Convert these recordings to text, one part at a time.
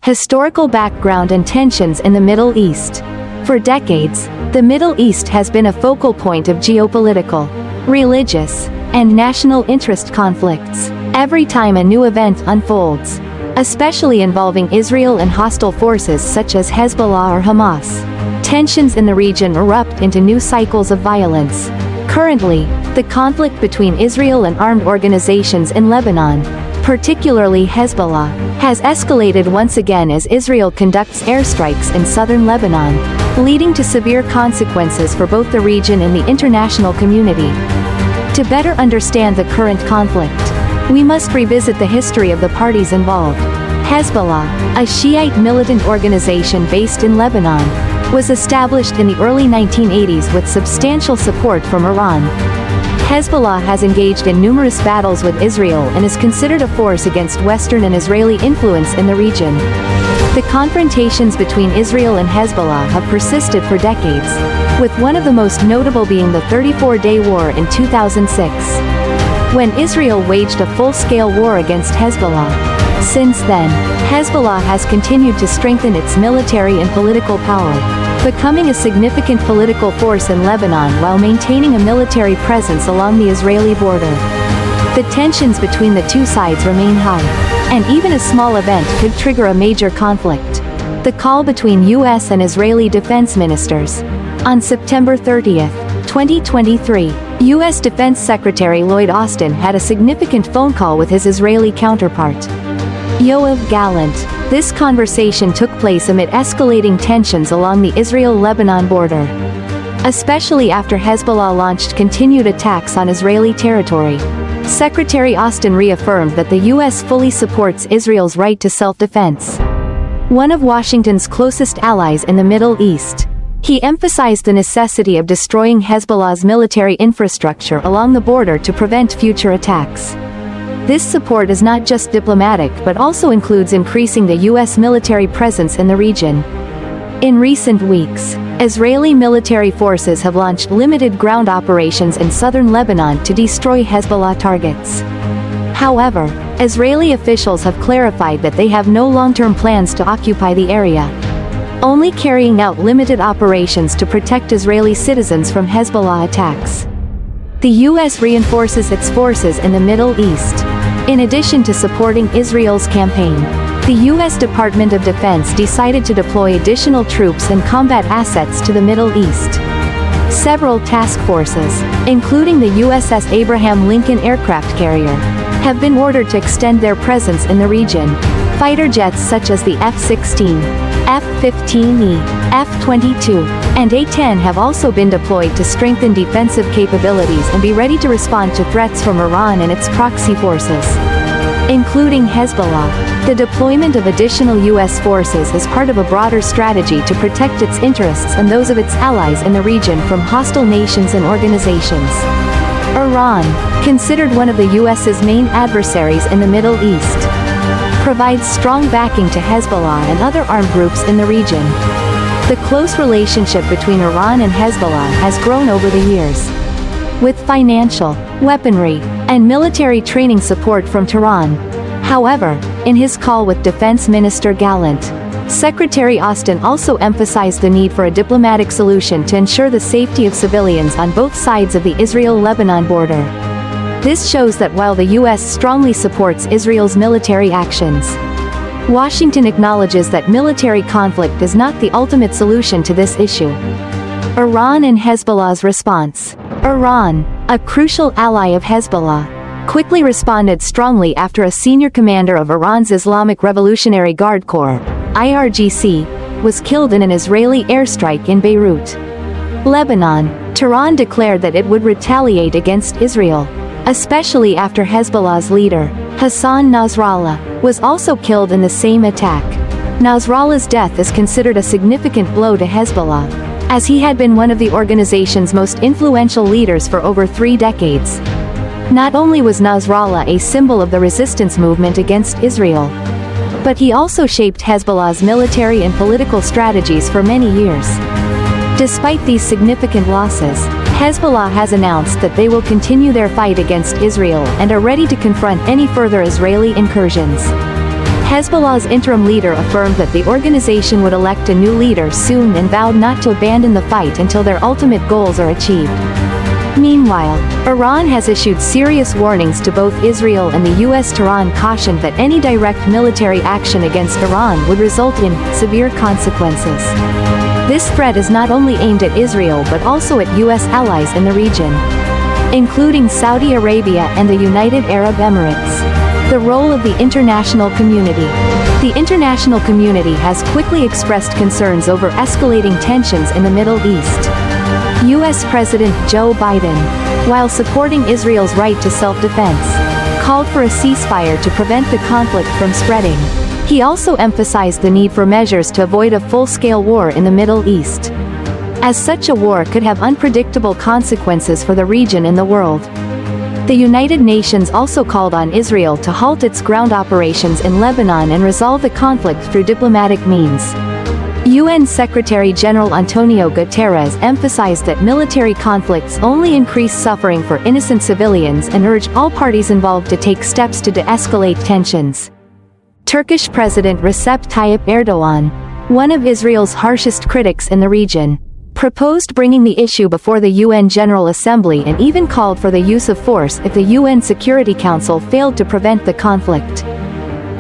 Historical background and tensions in the Middle East. For decades, the Middle East has been a focal point of geopolitical, religious, and national interest conflicts. Every time a new event unfolds, especially involving Israel and hostile forces such as Hezbollah or Hamas, tensions in the region erupt into new cycles of violence. Currently, the conflict between Israel and armed organizations in Lebanon, particularly Hezbollah, has escalated once again as Israel conducts airstrikes in southern Lebanon, leading to severe consequences for both the region and the international community. To better understand the current conflict, we must revisit the history of the parties involved. Hezbollah, a Shiite militant organization based in Lebanon, was established in the early 1980s with substantial support from Iran. Hezbollah has engaged in numerous battles with Israel and is considered a force against Western and Israeli influence in the region. The confrontations between Israel and Hezbollah have persisted for decades, with one of the most notable being the 34-day war in 2006, when Israel waged a full-scale war against Hezbollah. Since then, Hezbollah has continued to strengthen its military and political power, becoming a significant political force in Lebanon while maintaining a military presence along the Israeli border. The tensions between the two sides remain high, and even a small event could trigger a major conflict. The call between U.S. and Israeli defense ministers. On September 30, 2023, U.S. Defense Secretary Lloyd Austin had a significant phone call with his Israeli counterpart, Yoav Gallant. This conversation took place amid escalating tensions along the Israel-Lebanon border, especially after Hezbollah launched continued attacks on Israeli territory. Secretary Austin reaffirmed that the U.S. fully supports Israel's right to self-defense, one of Washington's closest allies in the Middle East. He emphasized the necessity of destroying Hezbollah's military infrastructure along the border to prevent future attacks. This support is not just diplomatic but also includes increasing the U.S. military presence in the region. In recent weeks, Israeli military forces have launched limited ground operations in southern Lebanon to destroy Hezbollah targets. However, Israeli officials have clarified that they have no long-term plans to occupy the area, only carrying out limited operations to protect Israeli citizens from Hezbollah attacks. The U.S. reinforces its forces in the Middle East. In addition to supporting Israel's campaign, the U.S. Department of Defense decided to deploy additional troops and combat assets to the Middle East. Several task forces, including the USS Abraham Lincoln aircraft carrier, have been ordered to extend their presence in the region. Fighter jets such as the F-16, F-15E, F-22, and A-10 have also been deployed to strengthen defensive capabilities and be ready to respond to threats from Iran and its proxy forces, including Hezbollah. The deployment of additional U.S. forces is part of a broader strategy to protect its interests and those of its allies in the region from hostile nations and organizations. Iran, considered one of the U.S.'s main adversaries in the Middle East, provides strong backing to Hezbollah and other armed groups in the region. The close relationship between Iran and Hezbollah has grown over the years, with financial, weaponry, and military training support from Tehran. However, in his call with Defense Minister Gallant, Secretary Austin also emphasized the need for a diplomatic solution to ensure the safety of civilians on both sides of the Israel-Lebanon border. This shows that while the U.S. strongly supports Israel's military actions, Washington acknowledges that military conflict is not the ultimate solution to this issue. Iran and Hezbollah's response. Iran, a crucial ally of Hezbollah, quickly responded strongly after a senior commander of Iran's Islamic Revolutionary Guard Corps, IRGC, was killed in an Israeli airstrike in Beirut, Lebanon. Tehran declared that it would retaliate against Israel, especially after Hezbollah's leader, Hassan Nasrallah, was also killed in the same attack. Nasrallah's death is considered a significant blow to Hezbollah, as he had been one of the organization's most influential leaders for over 3 decades. Not only was Nasrallah a symbol of the resistance movement against Israel, but he also shaped Hezbollah's military and political strategies for many years. Despite these significant losses, Hezbollah has announced that they will continue their fight against Israel and are ready to confront any further Israeli incursions. Hezbollah's interim leader affirmed that the organization would elect a new leader soon and vowed not to abandon the fight until their ultimate goals are achieved. Meanwhile, Iran has issued serious warnings to both Israel and the U.S. Tehran cautioned that any direct military action against Iran would result in severe consequences. This threat is not only aimed at Israel but also at U.S. allies in the region, including Saudi Arabia and the United Arab Emirates. The role of the international community. The international community has quickly expressed concerns over escalating tensions in the Middle East. U.S. President Joe Biden, while supporting Israel's right to self-defense, called for a ceasefire to prevent the conflict from spreading. He also emphasized the need for measures to avoid a full-scale war in the Middle East, as such a war could have unpredictable consequences for the region and the world. The United Nations also called on Israel to halt its ground operations in Lebanon and resolve the conflict through diplomatic means. UN Secretary-General Antonio Guterres emphasized that military conflicts only increase suffering for innocent civilians and urged all parties involved to take steps to de-escalate tensions. Turkish President Recep Tayyip Erdogan, one of Israel's harshest critics in the region, proposed bringing the issue before the UN General Assembly and even called for the use of force if the UN Security Council failed to prevent the conflict.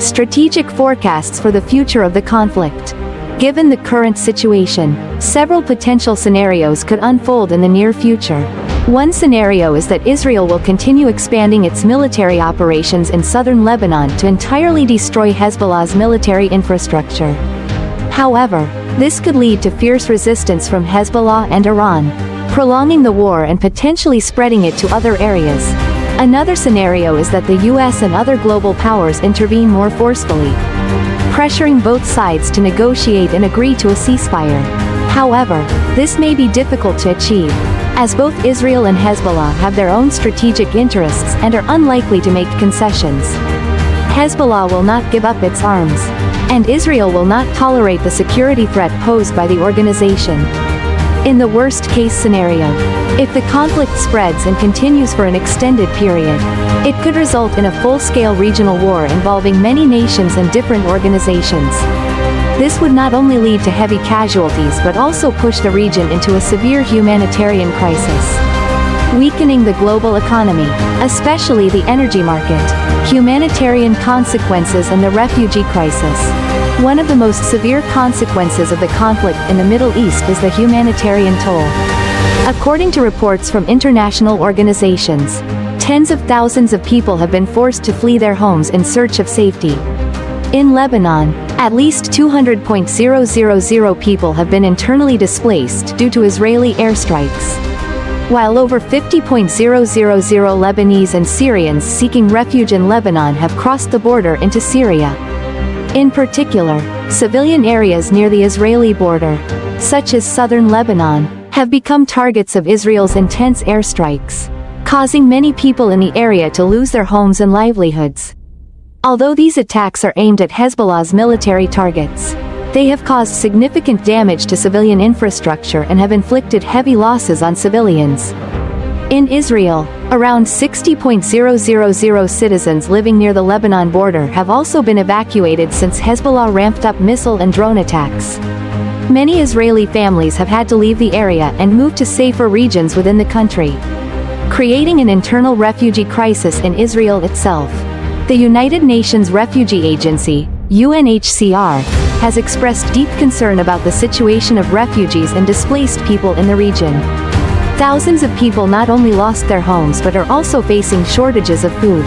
Strategic forecasts for the future of the conflict. Given the current situation, several potential scenarios could unfold in the near future. One scenario is that Israel will continue expanding its military operations in southern Lebanon to entirely destroy Hezbollah's military infrastructure. However, this could lead to fierce resistance from Hezbollah and Iran, prolonging the war and potentially spreading it to other areas. Another scenario is that the US and other global powers intervene more forcefully, pressuring both sides to negotiate and agree to a ceasefire. However, this may be difficult to achieve, as both Israel and Hezbollah have their own strategic interests and are unlikely to make concessions. Hezbollah will not give up its arms, and Israel will not tolerate the security threat posed by the organization. In the worst-case scenario, if the conflict spreads and continues for an extended period, it could result in a full-scale regional war involving many nations and different organizations. This would not only lead to heavy casualties but also push the region into a severe humanitarian crisis, weakening the global economy, especially the energy market, humanitarian consequences and the refugee crisis. One of the most severe consequences of the conflict in the Middle East is the humanitarian toll. According to reports from international organizations, tens of thousands of people have been forced to flee their homes in search of safety. In Lebanon, at least 200,000 people have been internally displaced due to Israeli airstrikes, while over 50,000 Lebanese and Syrians seeking refuge in Lebanon have crossed the border into Syria. In particular, civilian areas near the Israeli border, such as southern Lebanon, have become targets of Israel's intense airstrikes, causing many people in the area to lose their homes and livelihoods. Although these attacks are aimed at Hezbollah's military targets, they have caused significant damage to civilian infrastructure and have inflicted heavy losses on civilians. In Israel, around 60,000 citizens living near the Lebanon border have also been evacuated since Hezbollah ramped up missile and drone attacks. Many Israeli families have had to leave the area and move to safer regions within the country, creating an internal refugee crisis in Israel itself. The United Nations Refugee Agency, UNHCR, has expressed deep concern about the situation of refugees and displaced people in the region. Thousands of people not only lost their homes but are also facing shortages of food,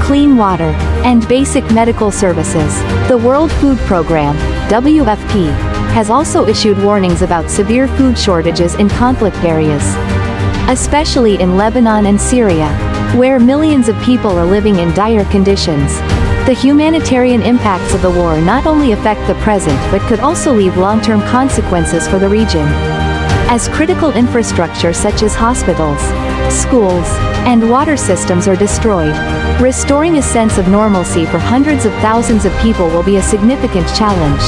clean water, and basic medical services. The World Food Programme, WFP, has also issued warnings about severe food shortages in conflict areas, especially in Lebanon and Syria, where millions of people are living in dire conditions. The humanitarian impacts of the war not only affect the present but could also leave long-term consequences for the region. As critical infrastructure such as hospitals, schools, and water systems are destroyed, restoring a sense of normalcy for hundreds of thousands of people will be a significant challenge.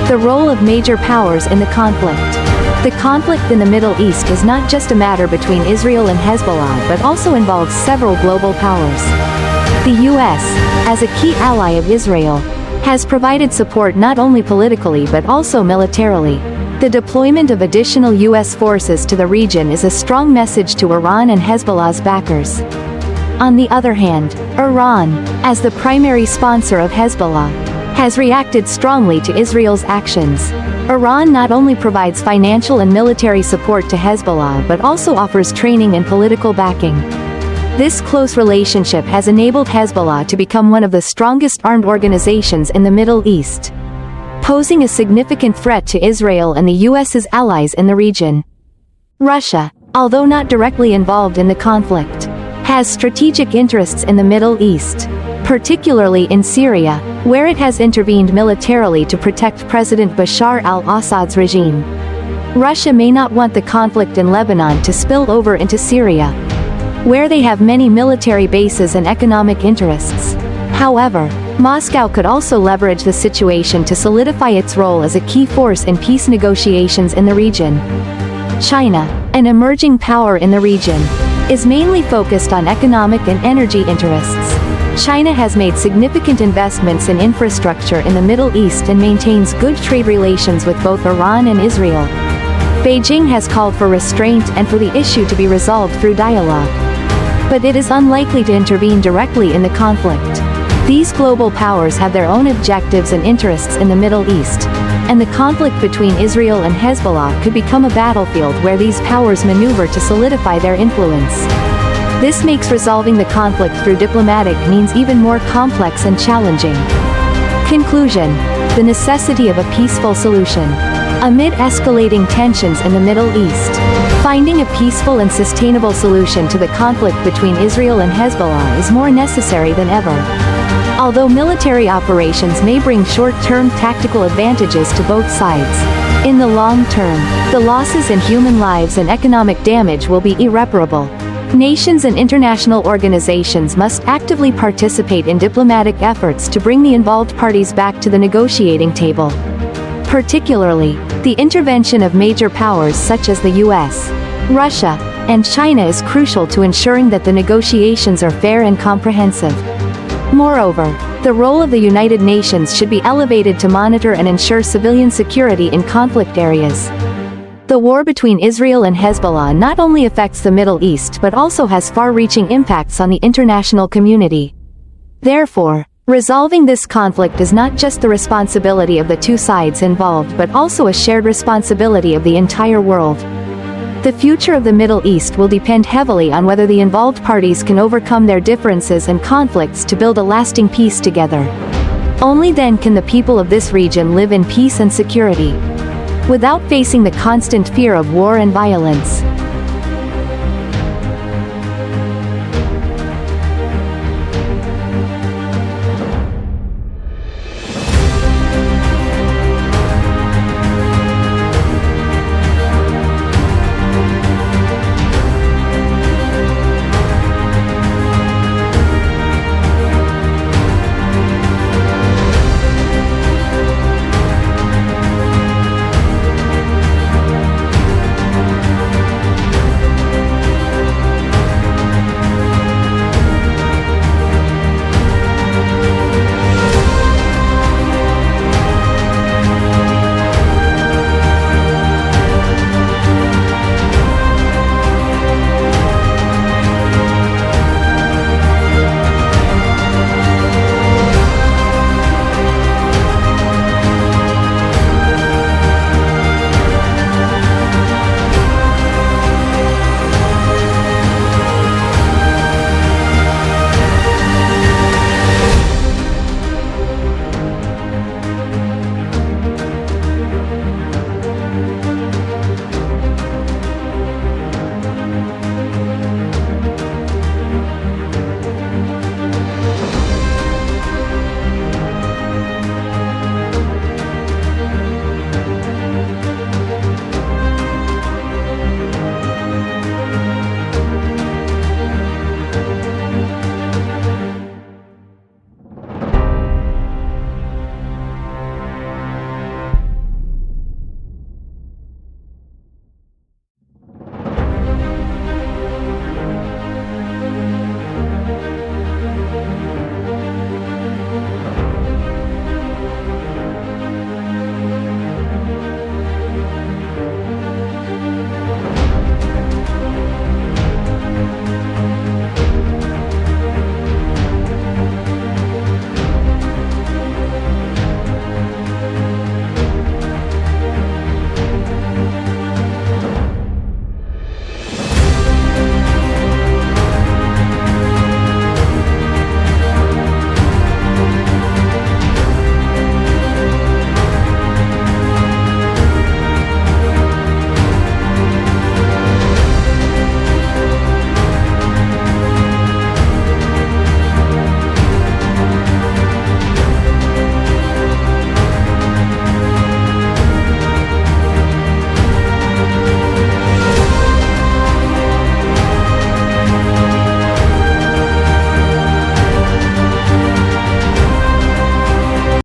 The role of major powers in the conflict. The conflict in the Middle East is not just a matter between Israel and Hezbollah but also involves several global powers. The U.S., as a key ally of Israel, has provided support not only politically but also militarily. The deployment of additional U.S. forces to the region is a strong message to Iran and Hezbollah's backers. On the other hand, Iran, as the primary sponsor of Hezbollah, has reacted strongly to Israel's actions. Iran not only provides financial and military support to Hezbollah but also offers training and political backing. This close relationship has enabled Hezbollah to become one of the strongest armed organizations in the Middle East, posing a significant threat to Israel and the U.S.'s allies in the region. Russia, although not directly involved in the conflict, has strategic interests in the Middle East, particularly in Syria, where it has intervened militarily to protect President Bashar al-Assad's regime. Russia may not want the conflict in Lebanon to spill over into Syria, where they have many military bases and economic interests. However, Moscow could also leverage the situation to solidify its role as a key force in peace negotiations in the region. China, an emerging power in the region, is mainly focused on economic and energy interests. China has made significant investments in infrastructure in the Middle East and maintains good trade relations with both Iran and Israel. Beijing has called for restraint and for the issue to be resolved through dialogue. But it is unlikely to intervene directly in the conflict. These global powers have their own objectives and interests in the Middle East, and the conflict between Israel and Hezbollah could become a battlefield where these powers maneuver to solidify their influence. This makes resolving the conflict through diplomatic means even more complex and challenging. Conclusion: the necessity of a peaceful solution. Amid escalating tensions in the Middle East, finding a peaceful and sustainable solution to the conflict between Israel and Hezbollah is more necessary than ever. Although military operations may bring short-term tactical advantages to both sides, in the long term, the losses in human lives and economic damage will be irreparable. Nations and international organizations must actively participate in diplomatic efforts to bring the involved parties back to the negotiating table. Particularly, the intervention of major powers such as the US, Russia, and China is crucial to ensuring that the negotiations are fair and comprehensive. Moreover, the role of the United Nations should be elevated to monitor and ensure civilian security in conflict areas. The war between Israel and Hezbollah not only affects the Middle East but also has far-reaching impacts on the international community. Therefore, resolving this conflict is not just the responsibility of the two sides involved but also a shared responsibility of the entire world. The future of the Middle East will depend heavily on whether the involved parties can overcome their differences and conflicts to build a lasting peace together. Only then can the people of this region live in peace and security, without facing the constant fear of war and violence.